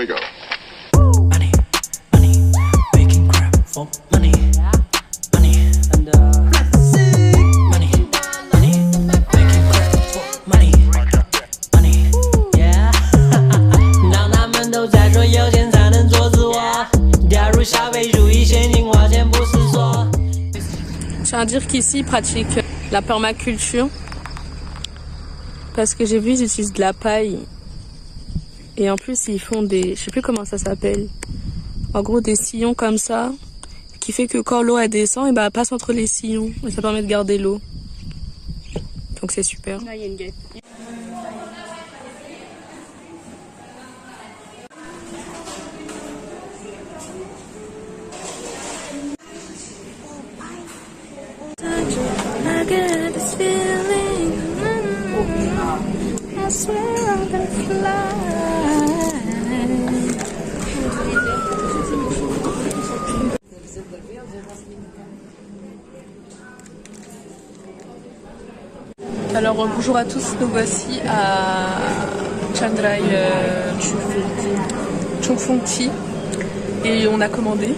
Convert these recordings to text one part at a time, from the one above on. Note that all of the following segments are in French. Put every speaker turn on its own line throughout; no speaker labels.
we go.
Money, money, making crap for money. Money, and money, money, making crap for money. Money, yeah. 让他们都在说有钱才能做自我，掉入消费主义陷阱，花钱不思索。
Je tiens à dire qu'ici ils pratiquent la permaculture parce que j'ai vu ils utilisent de la paille et en plus ils font des, je sais plus comment ça s'appelle, en gros des sillons comme ça qui fait que quand l'eau elle descend et bah elle passe entre les sillons et ça permet de garder l'eau, donc c'est super.
Là, il y a une guêpe.
I get this feeling, I swear I'm gonna fly. Alors bonjour à tous, nous voici à Chiang Rai Chung Fung Ti et on a commandé.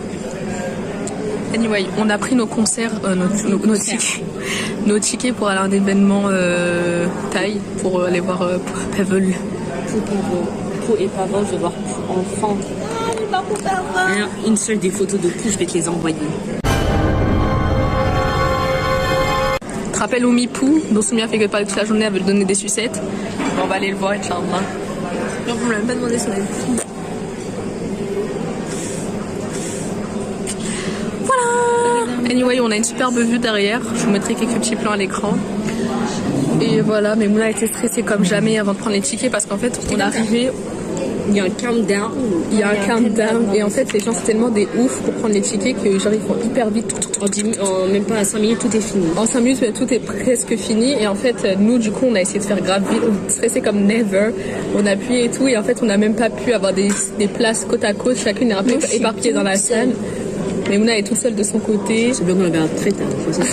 Anyway, on a pris nos concerts, nos tickets pour aller à un événement Thaï pour aller voir Pavel.
Pour et Pavel, je vais voir enfant. Alors, une seule des photos de tout, je vais te les envoyer.
Tu te rappelles Oumi Pou, dont Soumia fait que parler toute la journée, elle veut lui donner des sucettes. On va aller le voir, Inch'Allah. Non, vous me l'avez pas demandé son avis. Anyway, on a une superbe vue derrière. Je vous mettrai quelques petits plans à l'écran. Et voilà, mais Mouna était stressée comme jamais avant de prendre les tickets parce qu'en fait, on est arrivé.
Il y a un countdown.
Il y a un countdown. Et en fait, les gens, c'est tellement des oufs pour prendre les tickets que genre, ils font hyper vite.
En même pas à 5 minutes, tout est fini.
En 5 minutes, tout est presque fini. Et en fait, nous, du coup, on a essayé de faire grave vite. On stressait comme never. On a appuyé et tout. Et en fait, on n'a même pas pu avoir des places côte à côte. Chacune est un peu éparpillée dans la salle. Mais Mouna est toute seule de son côté.
C'est bien qu'on la verra très tard.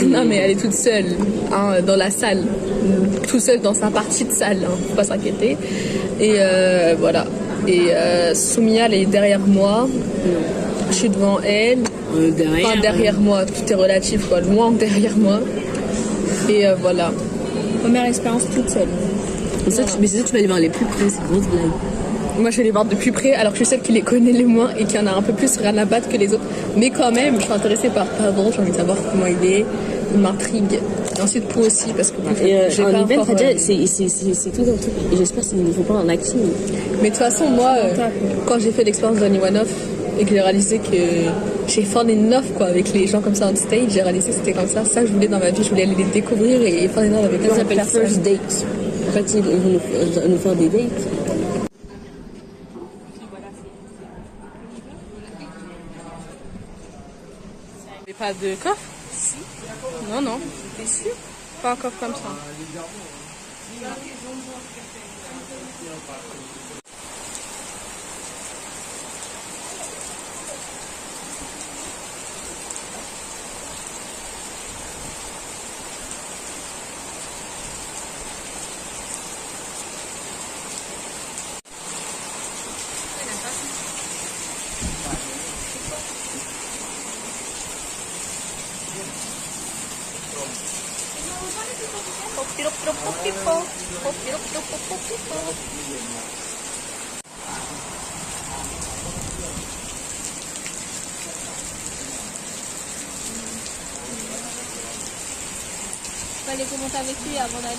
Non mais elle est toute seule dans la salle. Toute seule dans sa partie de salle. Faut pas s'inquiéter. Et voilà. Et Soumia elle est derrière moi. Je suis devant elle. Derrière moi. Tout est relatif quoi. Loin derrière moi. Et voilà. Première expérience toute seule.
Mais c'est ça, tu vas aller voir les plus près. C'est une grosse blague.
Moi je vais les voir de plus près alors que je sais qu'il les connaît les moins et qu'il y en a un peu plus rien à battre que les autres. Mais quand même, je suis intéressée par Pavel, j'ai envie de savoir comment il est, il m'intrigue. Et ensuite Pou aussi parce que j'ai pas
event,
encore...
c'est tout un truc. Et j'espère qu'il ne faut pas un acting.
Mais de toute façon, moi, quand j'ai fait l'expérience de Niwanov et que j'ai réalisé que j'ai fallen in love quoi, avec les gens comme ça on stage, j'ai réalisé que c'était comme ça. Ça que je voulais dans ma vie, je voulais aller les découvrir et fallen in love avec eux.
Ça s'appelle first date. En fait, ils vont nous faire des dates.
Pas de coffre? Si. Non, non. T'es sûr? Pas un coffre comme ça.
Fallait commenter avec lui avant d'aller.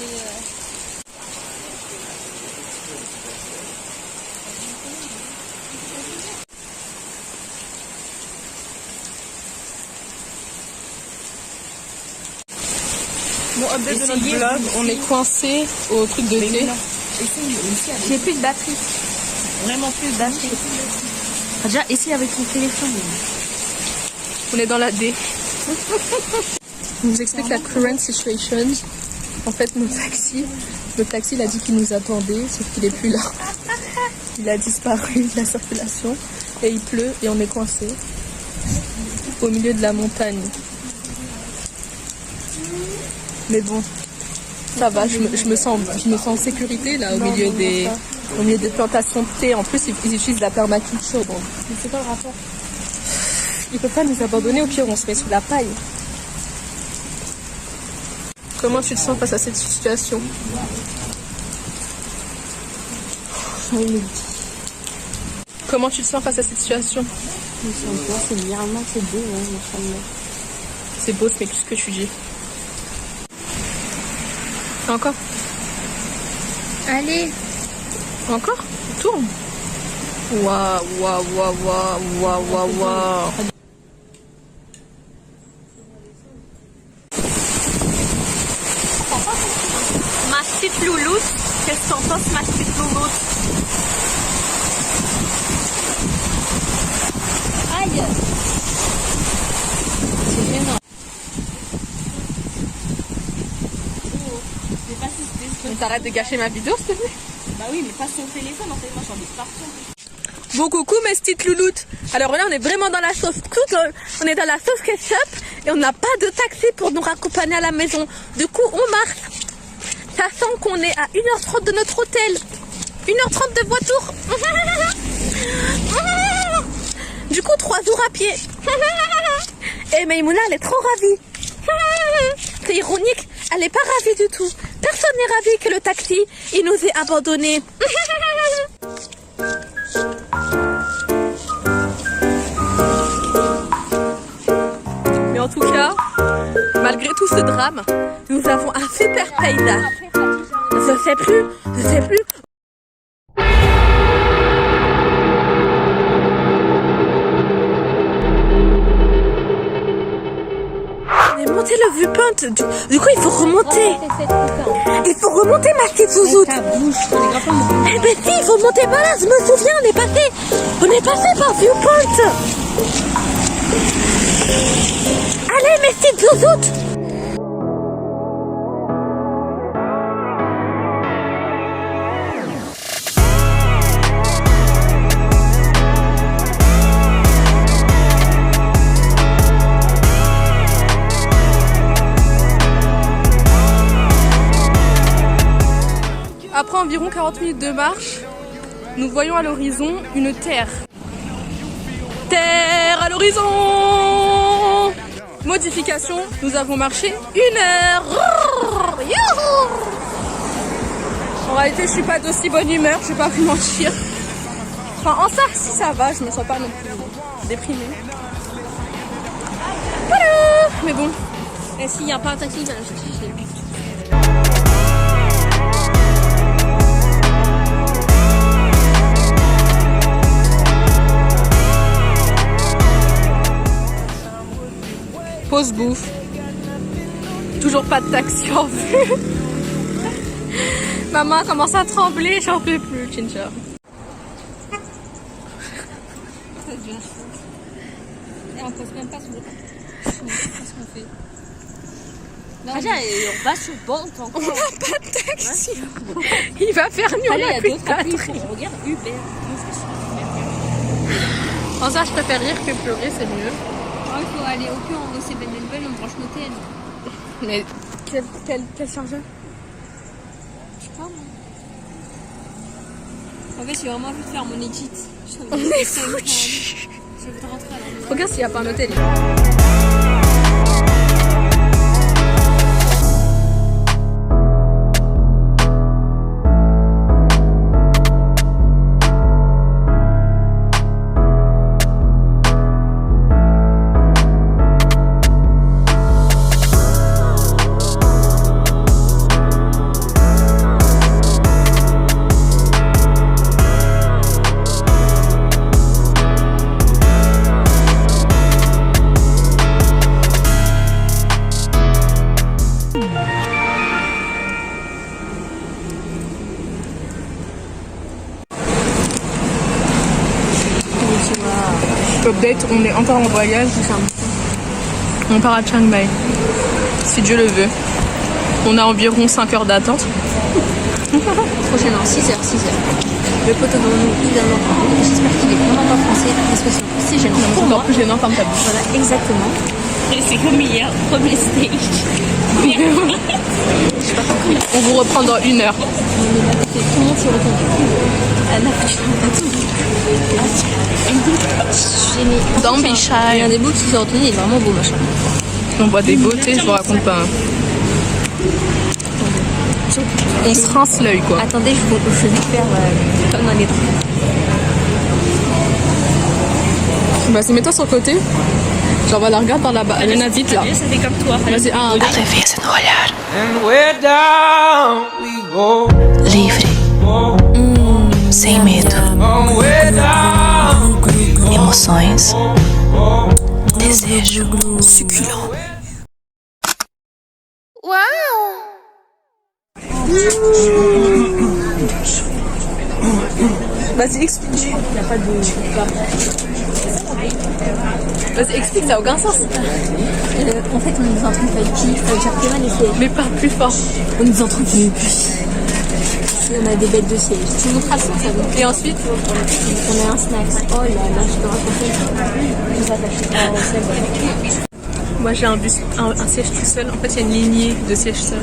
Bon, update de notre vlog, on est coincé au truc de thé.
J'ai plus de batterie. Vraiment plus de batterie.
Déjà, essaye avec ton téléphone.
On est dans la D. On nous explique la current situation. En fait, le taxi, il a dit qu'il nous attendait, sauf qu'il est plus là. Il a disparu de la circulation. Et il pleut et on est coincé au milieu de la montagne. Mais bon, ça va, je me sens en sécurité là au milieu des Au milieu des plantations de thé, en plus ils utilisent la permaculture. Donc. Mais c'est pas le rapport. Ils peuvent pas nous abandonner, au pire on se met sous la paille. Comment tu te sens face à cette situation? Comment tu te sens face à cette situation?
C'est bien, c'est beau, hein,
C'est beau, mais qu'est-ce que tu dis? Encore?
Allez.
Encore? Tourne. Waouh, waouh, waouh, waouh, waouh, waouh, waouh.
Ma petite louloute. Qu'est-ce qu'on pense, ma petite louloute? Aïe.
C'est gênant.
Mais t'arrêtes de gâcher ma vidéo, s'il te plaît?
Bah oui, mais pas sur le téléphone, en fait, moi j'en ai partout.
Bon coucou mes petites louloutes. Alors là on est vraiment dans la sauce on est dans la sauce ketchup et on n'a pas de taxi pour nous raccompagner à la maison. Du coup on marche. Sachant qu'on est à 1h30 de notre hôtel. 1h30 de voiture. Du coup 3 jours à pied. Et Maïmouna elle est trop ravie. C'est ironique, elle n'est pas ravie du tout. Personne n'est ravi que le taxi il nous ait abandonnés. Mais en tout cas, malgré tout ce drame, nous avons un super paysage. Je sais plus. On est monté le viewpoint. Du coup, il faut remonter. Il faut remonter, ma petite zouzoute. Eh ben si, il faut monter par là. Je me souviens, on est passé par viewpoint. Allez, mes petites zouzoutes. Après environ 40 minutes de marche, nous voyons à l'horizon une terre. Terre à l'horizon! Modification, nous avons marché 1 heure. Youhou! En réalité, je suis pas d'aussi bonne humeur, je vais pas vous mentir. Enfin, en ça, si ça va, je me sens pas non plus déprimée. Voilà! Mais bon.
Et s'il n'y a pas un taxi, ben, je sais.
Pause bouffe. Toujours pas de taxi en vue. Maman commence à trembler, j'en peux plus, Chincha.
Et on pose même pas sur le qu'est-ce qu'on fait? Non,
on va sur Bolt encore.
On n'a pas de taxi. Il va faire nuit, on
Allez,
a
il y a
plus de
d'autres applis.
batterie.
Regarde Uber.
En ça, je préfère rire que pleurer, c'est mieux.
Oh, il faut aller au pire, on va au 7-Eleven, on branche nos TN.
Mais quel chargeur?
Je sais pas, moi. En fait, j'ai vraiment envie de faire mon edit.
On est foutus.
Je vais rentrer à la maison.
Regarde s'il n'y a pas un hôtel. Update, on est encore en voyage. On part à Chiang Mai, si Dieu le veut. On a environ 5 heures d'attente.
Prochainement, 6h. Le poteau devant nous, évidemment. J'espère qu'il est vraiment pas français parce que c'est gênant.
C'est encore plus gênant, ferme ta bouche.
Voilà, exactement.
C'est comme hier, premier stage.
Je
j'ai pas compris.
On vous reprend dans 1 heure.
Tout le monde s'est retourné. Anna, tu j'ai mis
Don't be shy.
Il y a un des bouts qui s'est retenu, il est vraiment beau machin.
On voit des beautés, je vous raconte pas. Hein. On se rince l'œil quoi.
Attendez, je vais vite faire comme dans les trucs.
Vas-y, mets-toi sur le côté. Genre, va la regarder par là-bas. Elena, vite là.
Ça fait comme toi.
Vas-y, 1, 2.
Atravessa no olhar,
And where down we go,
livre, sem medo,
oh, where down we go.
emoções, desejo suculent.
Vas-y, explique. Il n'y a pas de. Vas-y, explique, ça n'a aucun sens.
En fait, on est dans un truc avec qui il faut dire que mal et c'est.
Mais parle plus fort.
On est dans un truc qui est plus. On a des bêtes de siège. Tu nous montres ça va.
Et ensuite,
On a un snack. Oh là là, je te raconte. Je s'attache.
moi j'ai un siège tout seul. En fait, il y a une lignée de sièges seuls.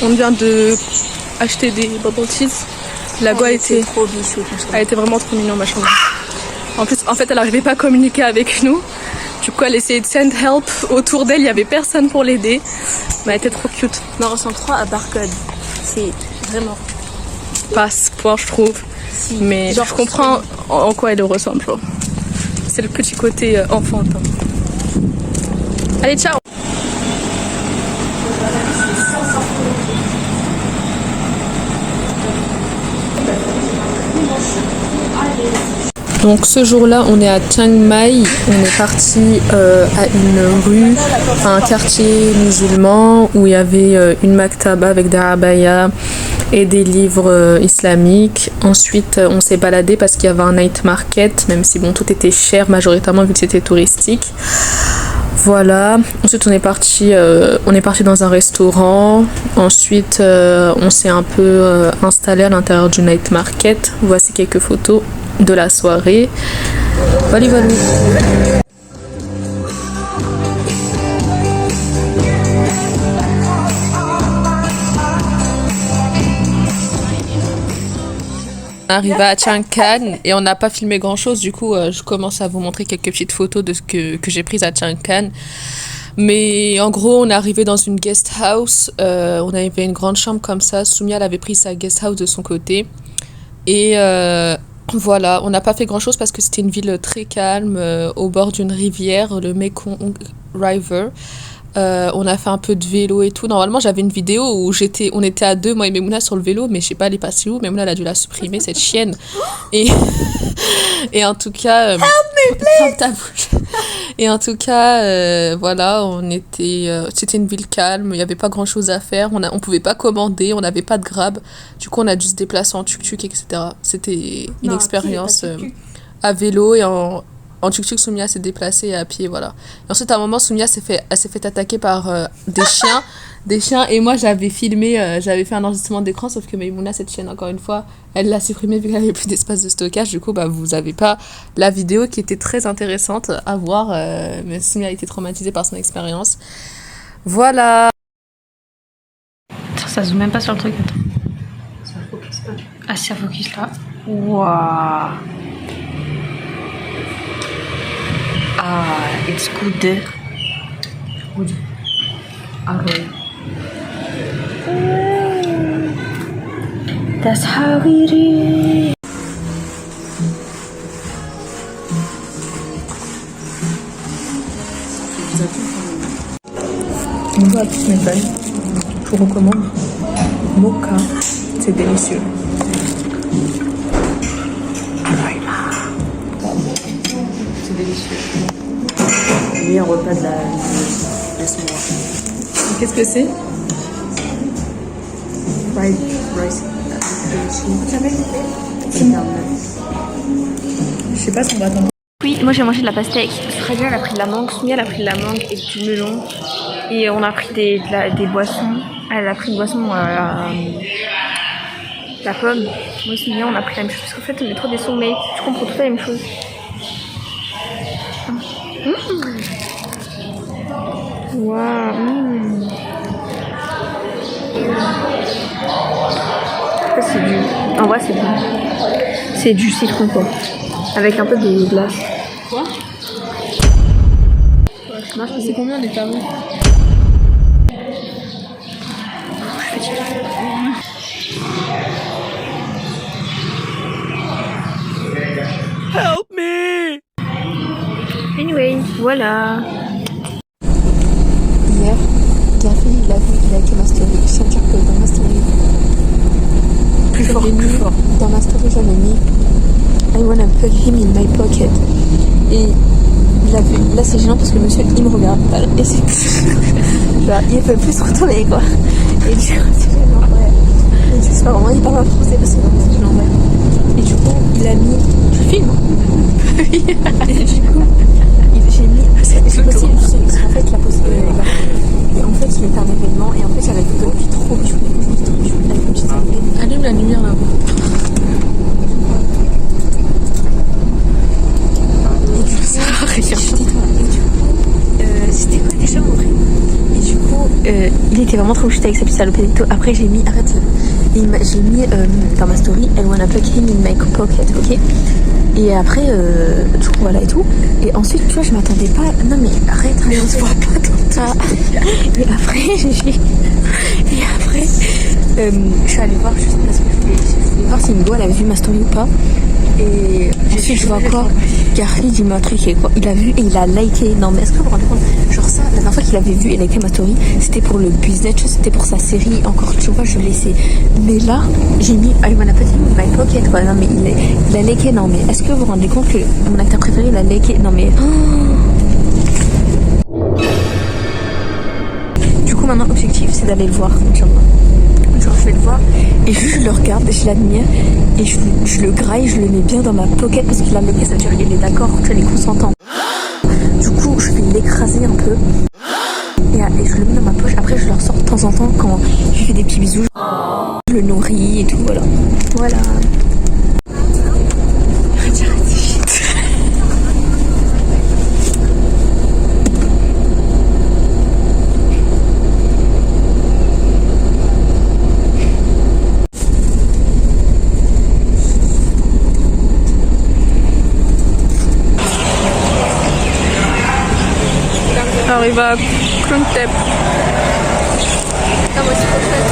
On vient de acheter des bubble teas. La go a été vraiment trop mignon, ma chambre. En plus, en fait, elle n'arrivait pas à communiquer avec nous. Du coup, elle essayait de send help autour d'elle. Il n'y avait personne pour l'aider. Mais elle était trop cute.
On en ressent 3 à barcode. C'est vraiment.
Passe, point, je trouve.
Si.
Mais
genre,
je comprends en quoi elle le ressemble. Genre. C'est le petit côté enfantin. Allez, ciao! Donc ce jour-là, on est à Chiang Mai, on est parti à une rue, à un quartier musulman où il y avait une maktaba avec des abayas et des livres islamiques. Ensuite, on s'est baladé parce qu'il y avait un night market, même si bon, tout était cher majoritairement vu que c'était touristique. Voilà, ensuite on est parti dans un restaurant, ensuite on s'est un peu installé à l'intérieur du night market. Voici quelques photos de la soirée. Voilà, voilà. Arrivé à Chiang Khan et on n'a pas filmé grand chose, du coup je commence à vous montrer quelques petites photos de ce que j'ai prises à Chiang Khan. Mais en gros, on est arrivé dans une guest house, on avait une grande chambre comme ça. Soumia elle avait pris sa guest house de son côté et voilà, on n'a pas fait grand chose parce que c'était une ville très calme au bord d'une rivière, le Mekong River. On a fait un peu de vélo et tout. Normalement, j'avais une vidéo où on était à deux, moi et Memouna sur le vélo, mais je sais pas, elle est passée où. Memouna, elle a dû la supprimer, cette chienne. Et en tout cas, ferme ta bouche. Et en tout cas, voilà, c'était une ville calme. Il y avait pas grand chose à faire. On pouvait pas commander. On n'avait pas de grab. Du coup, on a dû se déplacer en tuk-tuk, etc. C'était une expérience à vélo et en tuk-tuk. Soumia s'est déplacée à pied, voilà. Et ensuite, à un moment, Soumia s'est fait attaquer par des chiens. Et moi, j'avais filmé, j'avais fait un enregistrement d'écran, sauf que Maïmouna, cette chienne, encore une fois, elle l'a supprimé vu qu'elle n'avait plus d'espace de stockage. Du coup, vous n'avez pas la vidéo qui était très intéressante à voir. Mais Soumia a été traumatisée par son expérience. Voilà.
Ça zoome même pas sur le truc. Attends.
Ça focus pas.
Ah, ça focus là. Waouh. Ah, it's good.
Good. Arroy.
Das Hariri.
On va à Pismetal. Je vous recommande. Mocha, c'est délicieux.
C'est délicieux. Le meilleur repas de la semaine.
Qu'est-ce que c'est?
Fried rice.
Je sais pas si on va attendre.
Oui, moi j'ai mangé de la pastèque. Fragile, elle a pris de la mangue. Soumia, elle a pris de la mangue et du melon. Et on a pris des boissons. Elle a pris une boisson la pomme. Moi, Soumia, on a pris la même chose. Parce qu'en fait, on est trop des soulmates. Je comprends tout la même chose. Waouh. C'est du... En vrai, c'est bon. C'est du citron, quoi. Avec un peu de glace.
Quoi? C'est combien les tarots?
Help me!
Anyway, voilà.
Hier, Gafi, il a été ma story. Je tiens à dire que dans ma story,
Plus fort.
dans ma story, j'avais mis I wanna put him in my pocket. Et il a vu. Là, c'est gênant parce que le monsieur, il me regarde. Et c'est genre, il peut plus se retourner, quoi. Et du coup, c'est gênant, ouais. Et du coup, c'est pas vraiment, il parle en français parce que c'est gênant, ouais. Et du coup, il a mis. Tu filmes? Oui. Et du coup, j'ai mis. C'est possible, en fait, la possibilité. Et en fait, il était un événement. Et en fait, j'avais fait depuis trop. Je voulais trop. Avec une petite arrivée. Allume la lumière là-bas. C'était quoi déjà mon truc? Et du coup, il était vraiment trop chouette avec sa petite salopette et tout. Après, j'ai mis, arrête, j'ai mis dans ma story, I wanna plug him in my pocket, ok? Et après, du coup, voilà et tout. Et ensuite, tu vois, je m'attendais pas. Non, mais arrête, mais on se voit pas tant. Et après, je suis allée voir juste parce que je voulais voir si Ngo elle avait vu ma story ou pas. Et ensuite, je vois quoi? Garfield, il m'a truqué quoi. Il a vu et il a liké. Non, mais est-ce que vous vous rendez compte? Genre, ça, la dernière fois qu'il avait vu et liké ma story, c'était pour le business
cette chose c'était pour sa série, encore tu vois, je le laissais. Mais là, j'ai mis I wanna put him in my pocket quoi. Non mais il a lecké, non mais est-ce que vous vous rendez compte que mon acteur préféré il a lecké? Non mais. Du coup maintenant objectif c'est d'aller le voir, genre je vais le voir et juste je le regarde et je l'admire et je le graille, je le mets bien dans ma pocket parce qu'il a lecké, ça veut dire qu'il est d'accord, qu'il est consentant. Du coup je vais l'écraser un peu. Et je le mets dans ma poche. Après, je le ressors de temps en temps quand je lui fais des petits bisous. Je le nourris et tout, voilà. Voilà.
On arrive à Kluntep.
Ah, moi, c'est trop chouette.